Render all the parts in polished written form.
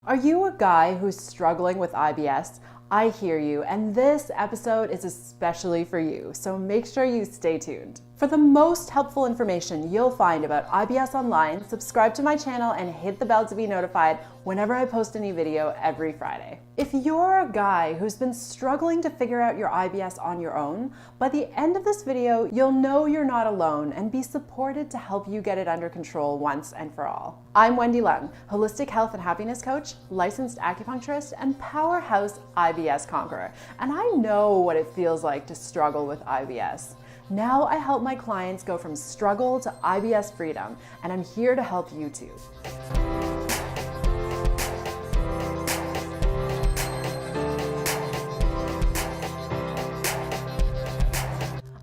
Are you a guy who's struggling with IBS? I hear you, and this episode is especially for you, so make sure you stay tuned. For the most helpful information you'll find about IBS online, subscribe to my channel and hit the bell to be notified whenever I post a new video every Friday. If you're a guy who's been struggling to figure out your IBS on your own, by the end of this video, you'll know you're not alone and be supported to help you get it under control once and for all. I'm Wendy Leung, holistic health and happiness coach, licensed acupuncturist, and powerhouse IBS conqueror. And I know what it feels like to struggle with IBS. Now I help my clients go from struggle to IBS freedom, and I'm here to help you too.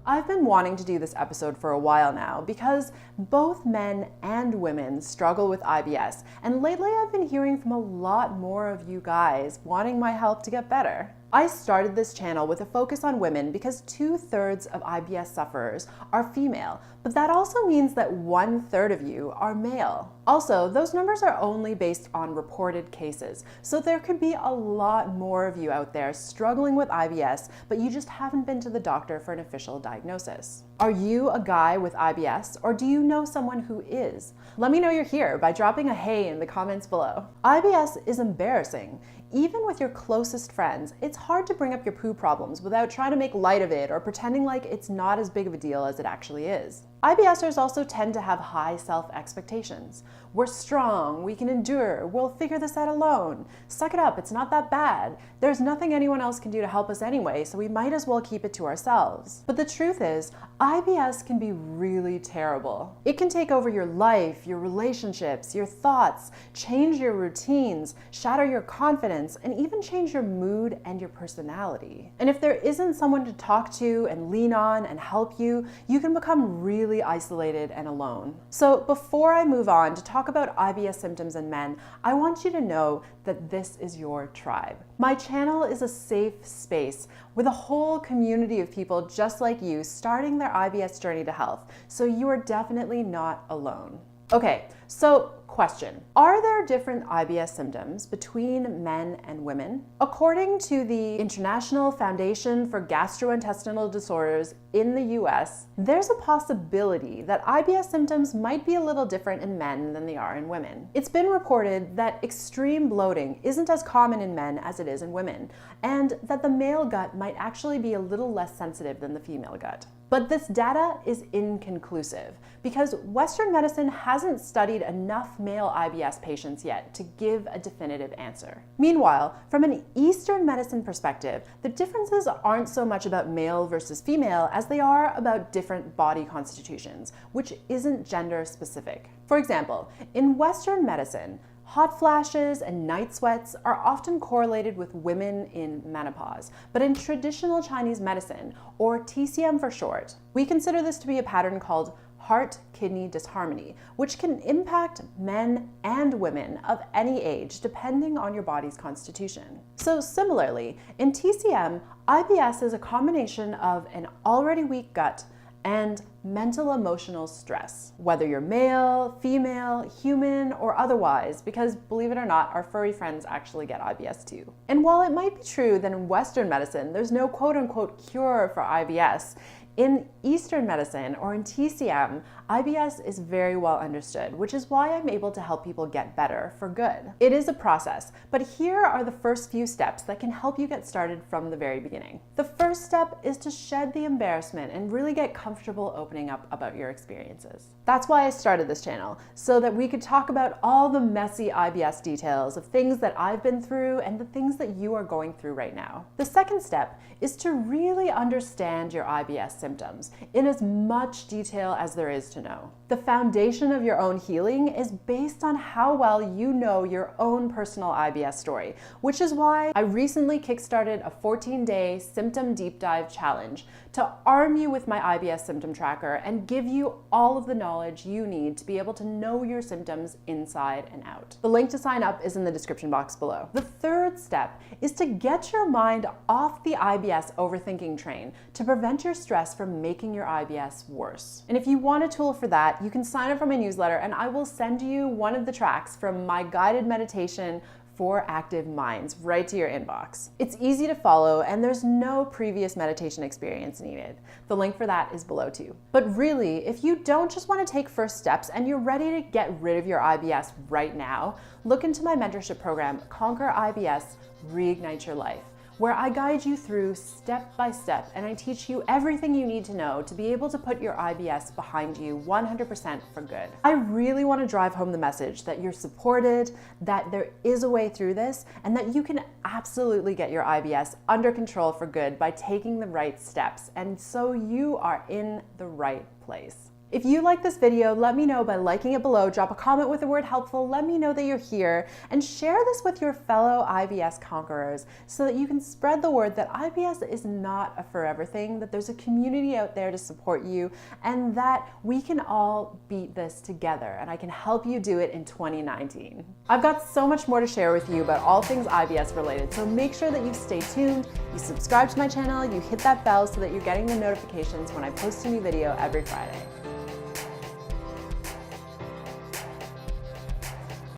I've been wanting to do this episode for a while now because both men and women struggle with IBS, and lately I've been hearing from a lot more of you guys wanting my help to get better. I started this channel with a focus on women because 2/3 of IBS sufferers are female, but that also means that 1/3 of you are male. Also, those numbers are only based on reported cases, so there could be a lot more of you out there struggling with IBS, but you just haven't been to the doctor for an official diagnosis. Are you a guy with IBS, or do you know someone who is? Let me know you're here by dropping a hey in the comments below. IBS is embarrassing. Even with your closest friends, it's hard to bring up your poo problems without trying to make light of it or pretending like it's not as big of a deal as it actually is. IBSers also tend to have high self-expectations. We're strong, we can endure, we'll figure this out alone. Suck it up, it's not that bad. There's nothing anyone else can do to help us anyway, so we might as well keep it to ourselves. But the truth is, IBS can be really terrible. It can take over your life, your relationships, your thoughts, change your routines, shatter your confidence, and even change your mood and your personality. And if there isn't someone to talk to and lean on and help you, you can become really isolated and alone. So before I move on to talk about IBS symptoms in men, I want you to know that this is your tribe. My channel is a safe space with a whole community of people just like you starting their IBS journey to health, so you are definitely not alone. Okay, so question. Are there different IBS symptoms between men and women? According to the International Foundation for Gastrointestinal Disorders in the US, there's a possibility that IBS symptoms might be a little different in men than they are in women. It's been reported that extreme bloating isn't as common in men as it is in women, and that the male gut might actually be a little less sensitive than the female gut. But this data is inconclusive because Western medicine hasn't studied enough male IBS patients yet to give a definitive answer. Meanwhile, from an Eastern medicine perspective, the differences aren't so much about male versus female as they are about different body constitutions, which isn't gender specific. For example, in Western medicine, hot flashes and night sweats are often correlated with women in menopause, but in traditional Chinese medicine, or TCM for short, we consider this to be a pattern called heart-kidney disharmony, which can impact men and women of any age depending on your body's constitution. So similarly, in TCM, IBS is a combination of an already weak gut and mental emotional stress, whether you're male, female, human, or otherwise, because believe it or not, our furry friends actually get IBS too. And while it might be true that in Western medicine, there's no quote-unquote cure for IBS, in Eastern medicine, or in TCM, IBS is very well understood, which is why I'm able to help people get better for good. It is a process, but here are the first few steps that can help you get started from the very beginning. The first step is to shed the embarrassment and really get comfortable opening up about your experiences. That's why I started this channel, so that we could talk about all the messy IBS details of things that I've been through and the things that you are going through right now. The second step is to really understand your IBS symptoms in as much detail as there is to know. The foundation of your own healing is based on how well you know your own personal IBS story, which is why I recently kickstarted a 14-day symptom deep dive challenge to arm you with my IBS symptom tracker and give you all of the knowledge you need to be able to know your symptoms inside and out. The link to sign up is in the description box below. The third step is to get your mind off the IBS overthinking train to prevent your stress from making your IBS worse. And if you want a tool for that, you can sign up for my newsletter and I will send you one of the tracks from my guided meditation for Active Minds right to your inbox. It's easy to follow and there's no previous meditation experience needed. The link for that is below too. But really, if you don't just want to take first steps and you're ready to get rid of your IBS right now, look into my mentorship program, Conquer IBS, Reignite Your Life, where I guide you through step by step and I teach you everything you need to know to be able to put your IBS behind you 100% for good. I really want to drive home the message that you're supported, that there is a way through this, and that you can absolutely get your IBS under control for good by taking the right steps. And so you are in the right place. If you like this video, let me know by liking it below, drop a comment with the word helpful, let me know that you're here, and share this with your fellow IBS conquerors so that you can spread the word that IBS is not a forever thing, that there's a community out there to support you, and that we can all beat this together, and I can help you do it in 2019. I've got so much more to share with you about all things IBS related, so make sure that you stay tuned, you subscribe to my channel, you hit that bell so that you're getting the notifications when I post a new video every Friday.